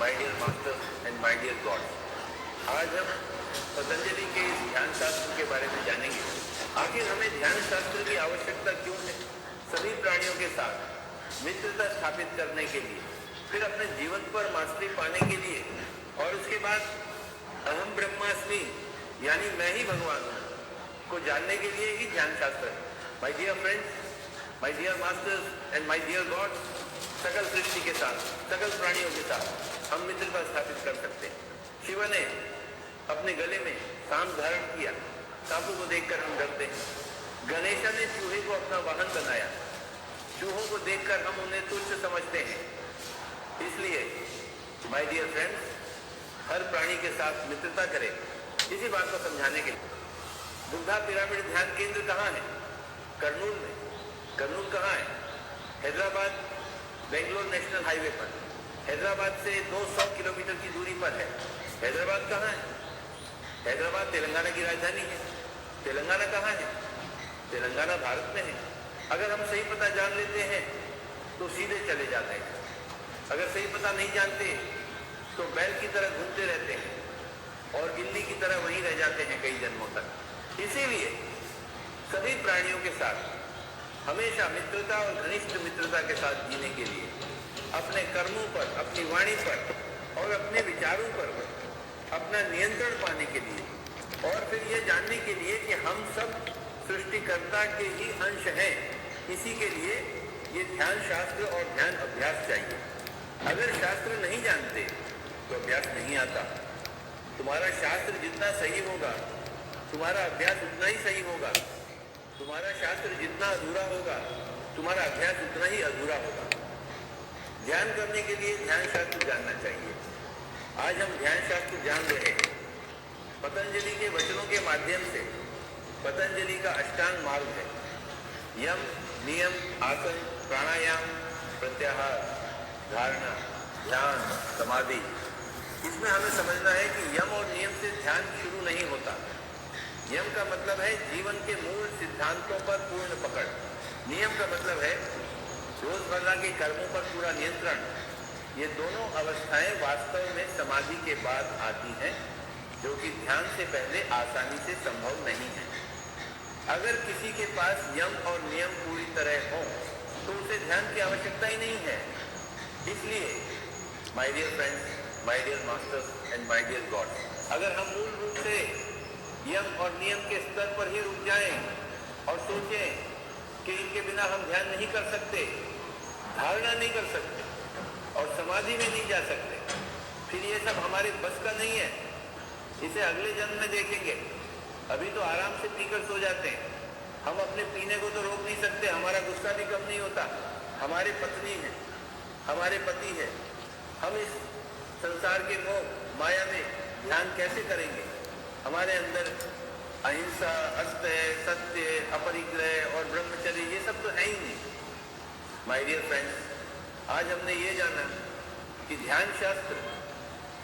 My dear master and my dear God. आज हम पतंजलि के इस ध्यान शास्त्र के बारे में जानेंगे। आखिर हमें ध्यान शास्त्र की आवश्यकता क्यों है? सभी प्राणियों के साथ मित्रता स्थापित करने के लिए, फिर अपने जीवन पर मास्टरी पाने के लिए, और उसके बाद अहम ब्रह्मास्मि यानी मैं ही भगवान हूँ को जानने के लिए ही ध्यान शास्त्र है। My dear friends, my dear masters and my dear God, सकल सृष्टि के साथ, सकल प्राणियों के साथ हम मित्रता स्थापित कर सकते हैं। शिव ने अपने गले में सांप धारण किया, सांपों को देखकर हम डरते हैं। गणेश ने चूहे को अपना वाहन बनाया, चूहों को देखकर हम उन्हें तुच्छ समझते हैं। इसलिए माय डियर फ्रेंड्स, हर प्राणी के साथ मित्रता करें, इसी बात को समझाने के लिए। बुद्धा पिरामिड ध्यान केंद्र कहाँ है? कर्नूल में। कर्नूल कहाँ है? हैदराबाद बेंगलोर नेशनल हाईवे पर। हैदराबाद से 200 किलोमीटर की दूरी पर है। हैदराबाद कहाँ है? हैदराबाद तेलंगाना की राजधानी है। तेलंगाना कहाँ है? तेलंगाना भारत में है। अगर हम सही पता जान लेते हैं तो सीधे चले जाते हैं, अगर सही पता नहीं जानते तो बैल की तरह घूमते रहते हैं और गिल्ली की तरह वहीं रह जाते हैं कई जन्मों तक। इसीलिए सभी प्राणियों के साथ हमेशा मित्रता और घनिष्ठ मित्रता के साथ जीने के लिए, अपने कर्मों पर, अपनी वाणी पर और अपने विचारों पर अपना नियंत्रण पाने के लिए, और फिर ये जानने के लिए कि हम सब सृष्टिकर्ता के ही अंश हैं, इसी के लिए ये ध्यान शास्त्र और ध्यान अभ्यास चाहिए। अगर शास्त्र नहीं जानते तो अभ्यास नहीं आता। तुम्हारा शास्त्र जितना सही होगा, तुम्हारा अभ्यास उतना ही सही होगा। तुम्हारा शास्त्र जितना अधूरा होगा, तुम्हारा अभ्यास उतना ही अधूरा होगा। ध्यान करने के लिए ध्यान शास्त्र जानना चाहिए। आज हम ध्यान शास्त्र जान रहे हैं पतंजलि के वचनों के माध्यम से। पतंजलि का अष्टांग मार्ग है, यम, नियम, आसन, प्राणायाम, प्रत्याहार, धारणा, ध्यान, समाधि। इसमें हमें समझना है कि यम और नियम से ध्यान शुरू नहीं होता। यम का मतलब है जीवन के मूल सिद्धांतों पर पूर्ण पकड़। नियम का मतलब है रोजमर्रा के कर्मों पर पूरा नियंत्रण। ये दोनों अवस्थाएं वास्तव में समाधि के बाद आती हैं, जो कि ध्यान से पहले आसानी से संभव नहीं है। अगर किसी के पास यम और नियम पूरी तरह हो तो उसे ध्यान की आवश्यकता ही नहीं है। इसलिए my dear friends, my dear masters and my dear God, अगर हम मूल रूप से यम और नियम के स्तर पर ही रुक जाएं और सोचें कि इनके बिना हम ध्यान नहीं कर सकते, धारणा नहीं कर सकते और समाधि में नहीं जा सकते, फिर ये सब हमारे बस का नहीं है। इसे अगले जन्म में देखेंगे। अभी तो आराम से पीकर सो जाते हैं। हम अपने पीने को तो रोक नहीं सकते, हमारा गुस्सा भी कम नहीं होता। हमारे पत्नी है, हमारे पति है। हम इस संसार के मोह माया में ध्यान कैसे करेंगे? हमारे अंदर अहिंसा, अस्तेय, सत्य, अपरिग्रह और ब्रह्मचर्य, ये सब तो है ही नहीं। माय डियर फ्रेंड्स, आज हमने ये जाना कि ध्यान शास्त्र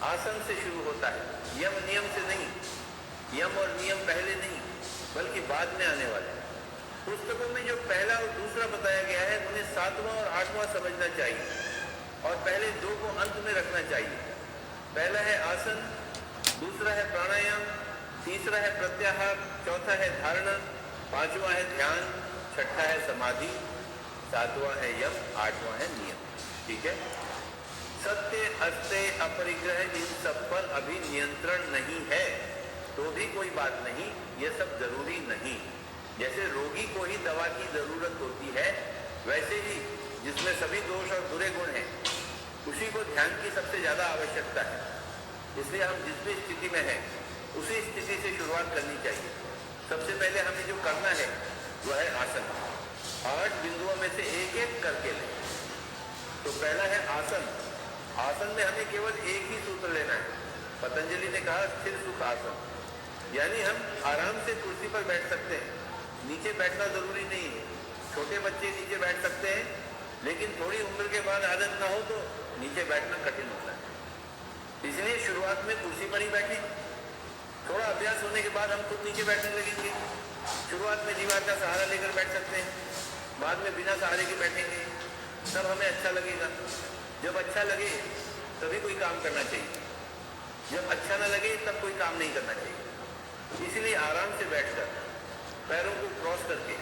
आसन से शुरू होता है, यम नियम से नहीं। यम और नियम पहले नहीं बल्कि बाद में आने वाले। पुस्तकों में जो पहला और दूसरा बताया गया है उन्हें 7वां और 8वां समझना चाहिए और पहले 2 को अंत में रखना चाहिए। पहला है आसन, दूसरा है प्राणायाम, तीसरा है प्रत्याहार, चौथा है धारणा, 5वां है ध्यान, छठा है समाधि, 7वां है यम, 8वां है नियम। ठीक है? सत्य, अस्तेय, अपरिग्रह, इन सब पर अभी नियंत्रण नहीं है तो भी कोई बात नहीं, ये सब जरूरी नहीं। जैसे रोगी को ही दवा की जरूरत होती है, वैसे ही जिसमें सभी दोष और बुरे गुण हैं, उसी को ध्यान की सबसे ज्यादा आवश्यकता है। इसलिए हम जिस भी स्थिति में हैं उसी स्थिति से शुरुआत करनी चाहिए। सबसे पहले हमें जो करना है वह है आसन। 8 बिंदुओं में से एक एक करके लें। तो पहला है आसन। आसन में हमें केवल एक ही सूत्र लेना है। पतंजलि ने कहा स्थिर सुख आसन, यानी हम आराम से कुर्सी पर बैठ सकते हैं। नीचे बैठना जरूरी नहीं है। छोटे बच्चे नीचे बैठ सकते हैं, लेकिन थोड़ी उम्र के बाद आदत ना हो तो नीचे बैठना कठिन होता है। इसलिए शुरुआत में कुर्सी पर ही बैठे, थोड़ा अभ्यास होने के बाद हम खुद नीचे बैठने लगेंगे। शुरुआत में दीवार का सहारा लेकर बैठ सकते हैं, बाद में बिना सहारे के बैठेंगे, तब हमें अच्छा लगेगा। जब अच्छा लगे तभी कोई काम करना चाहिए। जब अच्छा न लगे तब कोई काम नहीं करना चाहिए। इसलिए आराम से बैठकर पैरों को क्रॉस करके,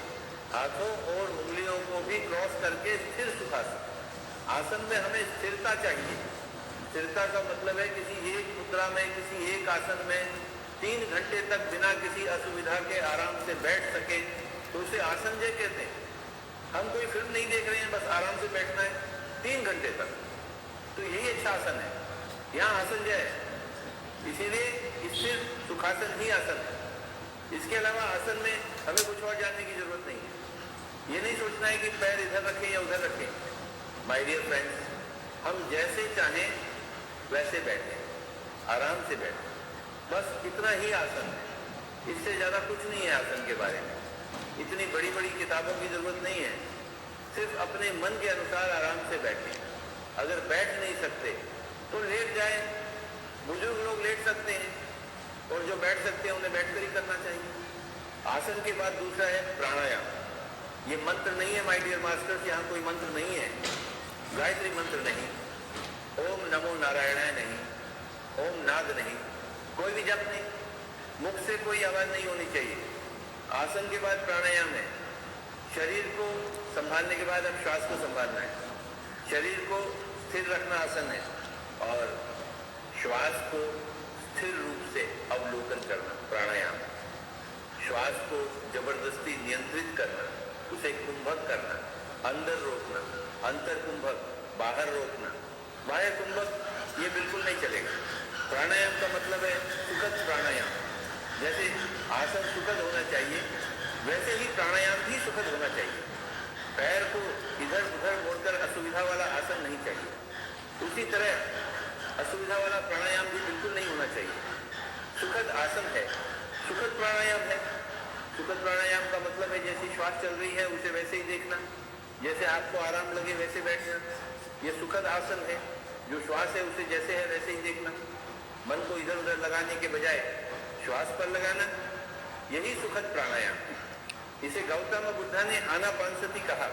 हाथों और उंगलियों को भी क्रॉस करके स्थिर सुखासन। आसन में हमें स्थिरता चाहिए। स्थिरता का मतलब है किसी एक मुद्रा में, किसी एक आसन में 3 घंटे तक बिना किसी असुविधा के आराम से बैठ सके तो उसे आसनजय कहते हैं। हम कोई फिल्म नहीं देख रहे हैं, बस आराम से बैठना है 3 घंटे तक, तो यही अच्छा आसन है, यहाँ आसनजय है। इसीलिए इससे सुखासन ही आसन है। इसके अलावा आसन में हमें कुछ और जानने की जरूरत नहीं है। ये नहीं सोचना है कि पैर इधर रखें या उधर रखें। माय डियर फ्रेंड्स, हम जैसे चाहें वैसे बैठें, आराम से बैठें, बस इतना ही आसन है। इससे ज़्यादा कुछ नहीं है आसन के बारे में। इतनी बड़ी बड़ी किताबों की जरूरत नहीं है। सिर्फ अपने मन के अनुसार आराम से बैठें। अगर बैठ नहीं सकते तो लेट जाएं। बुजुर्ग लोग लेट सकते हैं और जो बैठ सकते हैं उन्हें बैठकर ही करना चाहिए। आसन के बाद दूसरा है प्राणायाम। ये मंत्र नहीं है माय डियर मास्टर्स, यहाँ कोई मंत्र नहीं है। गायत्री मंत्र नहीं, ओम नमो नारायणाय नहीं, ओम नाद नहीं, कोई भी जप नहीं, मुख से कोई आवाज नहीं होनी चाहिए। आसन के बाद प्राणायाम है। शरीर को संभालने के बाद अब श्वास को संभालना है। शरीर को स्थिर रखना आसन है और श्वास को स्थिर रूप से अवलोकन करना प्राणायाम। श्वास को जबरदस्ती नियंत्रित करना, उसे कुंभक करना, अंदर रोकना, अंतर कुंभक, बाहर रोकना, बाह्य कुंभक ये बिल्कुल नहीं चलेगा। प्राणायाम का मतलब है सुखद प्राणायाम। जैसे आसन सुखद होना चाहिए वैसे ही प्राणायाम भी सुखद होना चाहिए। पैर को इधर उधर मोड़कर असुविधा वाला आसन नहीं चाहिए। उसी तरह असुविधा वाला प्राणायाम भी बिल्कुल नहीं होना चाहिए। सुखद आसन है, सुखद प्राणायाम है। सुखद प्राणायाम का मतलब है जैसी श्वास चल रही है उसे वैसे ही देखना, जैसे आपको आराम लगे वैसे बैठना। ये सुखद आसन है। जो श्वास है उसे जैसे है वैसे ही देखना। मन को इधर उधर लगाने के बजाय श्वास पर लगाना, यही सुखद प्राणायाम है। इसे गौतम बुद्धा ने आनापानसति कहा।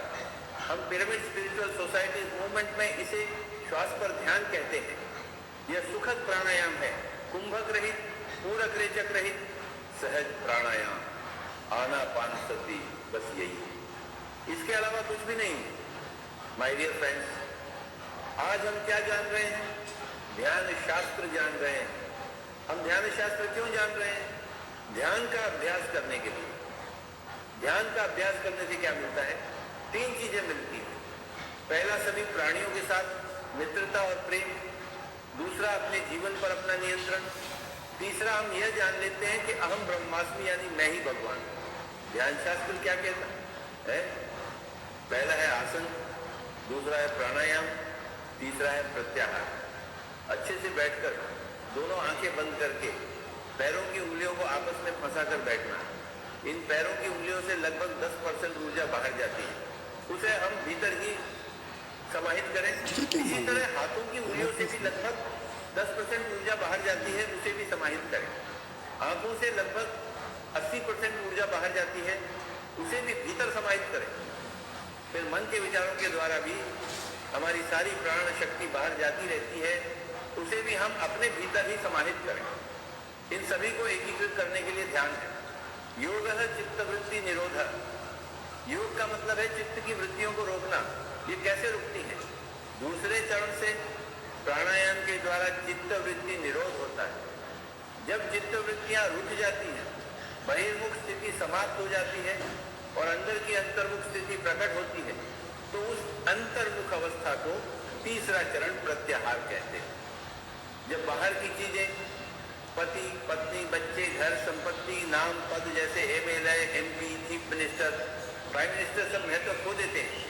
हम पिरामिड स्पिरिचुअल सोसाइटी मूवमेंट में इसे श्वास पर ध्यान कहते हैं। यह सुखद प्राणायाम है, कुंभक रहित, पूरक रेचक रहित, सहज प्राणायाम, आनापानसति, बस यही। इसके अलावा कुछ भी नहीं। माय डियर फ्रेंड्स, आज हम क्या जान रहे हैं? ध्यान शास्त्र जान रहे हैं। हम ध्यान शास्त्र क्यों जान रहे हैं? ध्यान का अभ्यास करने के लिए। ध्यान का अभ्यास करने से क्या मिलता है? 3 चीजें मिलती हैं। पहला, सभी प्राणियों के साथ मित्रता और प्रेम। दूसरा, अपने जीवन पर अपना नियंत्रण। तीसरा, हम यह जान लेते हैं कि अहम ब्रह्मास्मि, यानी मैं ही भगवान। ध्यान शास्त्र क्या कहता है? पहला है आसन, दूसरा है प्राणायाम, तीसरा है प्रत्याहार। अच्छे से बैठकर दोनों आंखें बंद करके पैरों की उंगलियों को आपस में फंसाकर बैठना। इन पैरों की उंगलियों से लगभग 10% ऊर्जा बाहर जाती है, उसे हम भीतर ही समाहित करें। इसी तरह हाथों की उंगलियों से भी लगभग 10% ऊर्जा बाहर जाती है, उसे भी समाहित करें। आंखों से लगभग 80% ऊर्जा बाहर जाती है, उसे भी भीतर समाहित करें। फिर मन के विचारों के द्वारा भी हमारी सारी प्राण शक्ति बाहर जाती रहती है, उसे भी हम अपने भीतर ही समाहित करें। इन सभी को एकीकृत करने के लिए ध्यान है। योग है चित्तवृत्ति निरोध। योग का मतलब है चित्त की वृत्तियों को रोकना। ये कैसे रुकती है? दूसरे चरण से प्राणायाम के द्वारा चित्तवृत्ति निरोध होता है। जब चित्तवृत्तियां रुक जाती हैं, बहिर्मुख स्थिति समाप्त हो जाती है और अंदर की अंतर्मुख स्थिति प्रकट होती है, तो उस अंतर्मुख अवस्था को तीसरा चरण प्रत्याहार कहते हैं। जब बाहर की चीजें, पति पत्नी, बच्चे, घर, संपत्ति, नाम, पद जैसे MLA, MP, chief minister, prime minister सब महत्व खो देते हैं,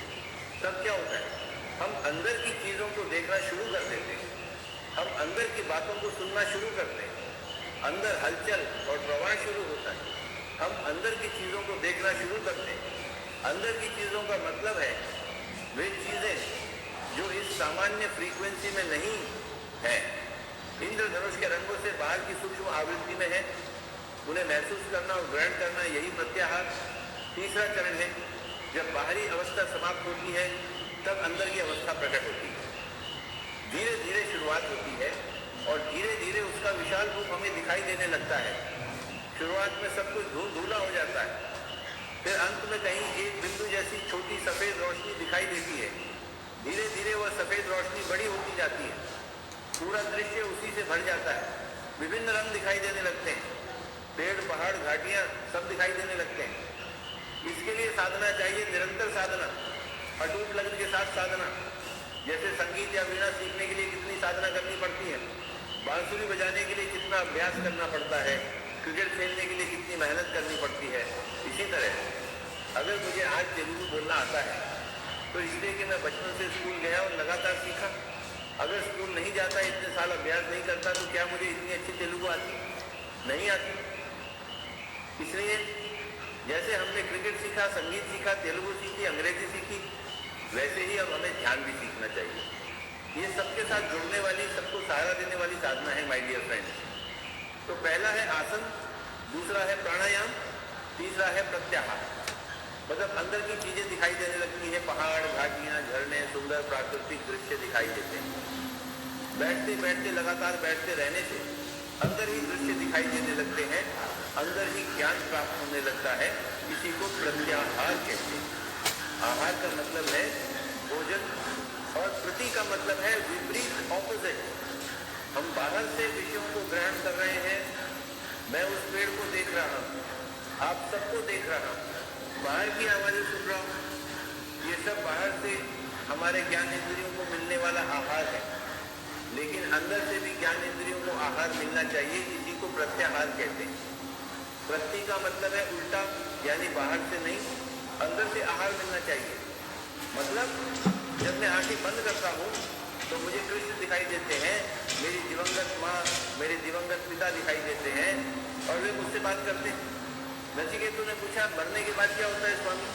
तब क्या होता है? हम अंदर की चीजों को देखना शुरू कर देते हैं। हम अंदर की बातों को सुनना शुरू करते हैं। अंदर हलचल और प्रवाह शुरू होता है। हम अंदर की चीजों को देखना शुरू करते हैं। अंदर की चीजों का मतलब है वे चीजें जो इस सामान्य फ्रीक्वेंसी में नहीं है, इंद्रधनुष के रंगों से बाहर की सूक्ष्म आवृत्ति में है, उन्हें महसूस करना और ग्रहण करना, यही प्रत्याहार। तीसरा चरण है। जब बाहरी अवस्था समाप्त होती है तब अंदर की अवस्था प्रकट होती है। धीरे धीरे शुरुआत रूप हमें दिखाई देने लगता है। शुरुआत में सब कुछ धूल धूला हो जाता है, फिर अंत में कहीं एक बिंदु जैसी छोटी सफेद रोशनी दिखाई देती है। धीरे धीरे वह सफेद रोशनी बड़ी होती जाती है, पूरा दृश्य उसी से भर जाता है। विभिन्न रंग दिखाई देने लगते हैं, पेड़ पहाड़ घाटियां सब दिखाई देने लगते हैं। इसके लिए साधना चाहिए, निरंतर साधना, अटूट लगन के साथ साधना। जैसे संगीत या वीणा सीखने के लिए कितनी साधना करनी पड़ती है, बांसुरी बजाने के लिए कितना अभ्यास करना पड़ता है, क्रिकेट खेलने के लिए कितनी मेहनत करनी पड़ती है। इसी तरह अगर मुझे आज तेलुगु बोलना आता है तो इसलिए कि मैं बचपन से स्कूल गया और लगातार सीखा। अगर स्कूल नहीं जाता, इतने साल अभ्यास नहीं करता, तो क्या मुझे इतनी अच्छी तेलुगु आती? नहीं आती। इसलिए जैसे हमने क्रिकेट सीखा, संगीत सीखा, तेलुगु सीखी, अंग्रेजी सीखी, वैसे ही अब हमें ध्यान भी सीखना चाहिए। ये सबके साथ जुड़ने वाली, सबको सहारा देने वाली साधना है माय डियर फ्रेंड्स। तो पहला है आसन, दूसरा है प्राणायाम, तीसरा है प्रत्याहार। मतलब अंदर की चीजें दिखाई देने लगती है, पहाड़ घाटियां झरने सुंदर प्राकृतिक दृश्य दिखाई देते हैं। बैठते बैठते लगातार बैठते रहने से अंदर ही दृश्य दिखाई देने लगते हैं, अंदर ही ज्ञान प्राप्त होने लगता है। इसी को प्रत्याहार कहते हैं। आहार का मतलब है भोजन और प्रति का मतलब है विपरीत, ऑपोजिट। हम बाहर से विषयों को ग्रहण कर रहे हैं, मैं उस पेड़ को देख रहा हूँ, आप सबको देख रहा हूँ, बाहर की आवाजें सुन रहा हूँ, ये सब बाहर से हमारे ज्ञान इंद्रियों को मिलने वाला आहार है। लेकिन अंदर से भी ज्ञान इंद्रियों को आहार मिलना चाहिए, इसी को प्रत्याहार कहते हैं। प्रति का मतलब है उल्टा, यानी बाहर से नहीं, अंदर से आहार मिलना चाहिए। मतलब जब मैं आंखें बंद करता हूँ तो मुझे कृष्ण दिखाई देते हैं, मेरी दिवंगत माँ, मेरे दिवंगत पिता दिखाई देते हैं और वे मुझसे बात करते हैं। नचिकेतु ने पूछा, मरने के बाद क्या होता है स्वामी?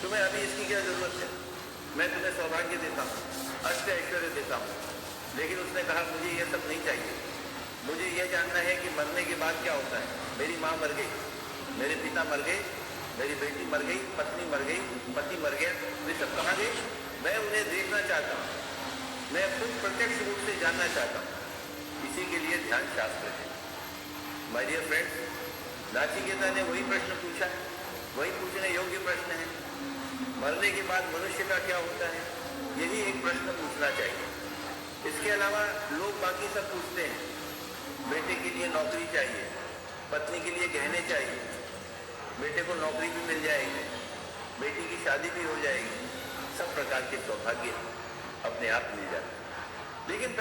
तुम्हें अभी इसकी क्या जरूरत है? मैं तुम्हें सौभाग्य देता हूँ, अष्ट ऐश्वर्य देता हूँ। लेकिन उसने कहा मुझे ये सब नहीं चाहिए, मुझे यह जानना है कि मरने के बाद क्या होता है। मेरी माँ मर गई, मेरे पिता मर गए, मेरी बेटी मर गई, पत्नी मर गई, पति मर गया, वे सब कहाँ गए? मैं उन्हें देखना चाहता हूँ, मैं खुद प्रत्यक्ष रूप से जानना चाहता हूँ। इसी के लिए ध्यान शास्त्र है। माय डियर फ्रेंड्स, नाचिकेता ने वही प्रश्न पूछा, वही पूछने योग्य प्रश्न है। मरने के बाद मनुष्य का क्या होता है, यही एक प्रश्न पूछना चाहिए। इसके अलावा लोग बाकी सब पूछते हैं, बेटे के लिए नौकरी चाहिए, पत्नी के लिए गहने चाहिए, बेटे को नौकरी भी मिल जाएगी, बेटी की शादी भी हो जाएगी, सब प्रकार के सौभाग्य अपने आप मिल जाते हैं। लेकिन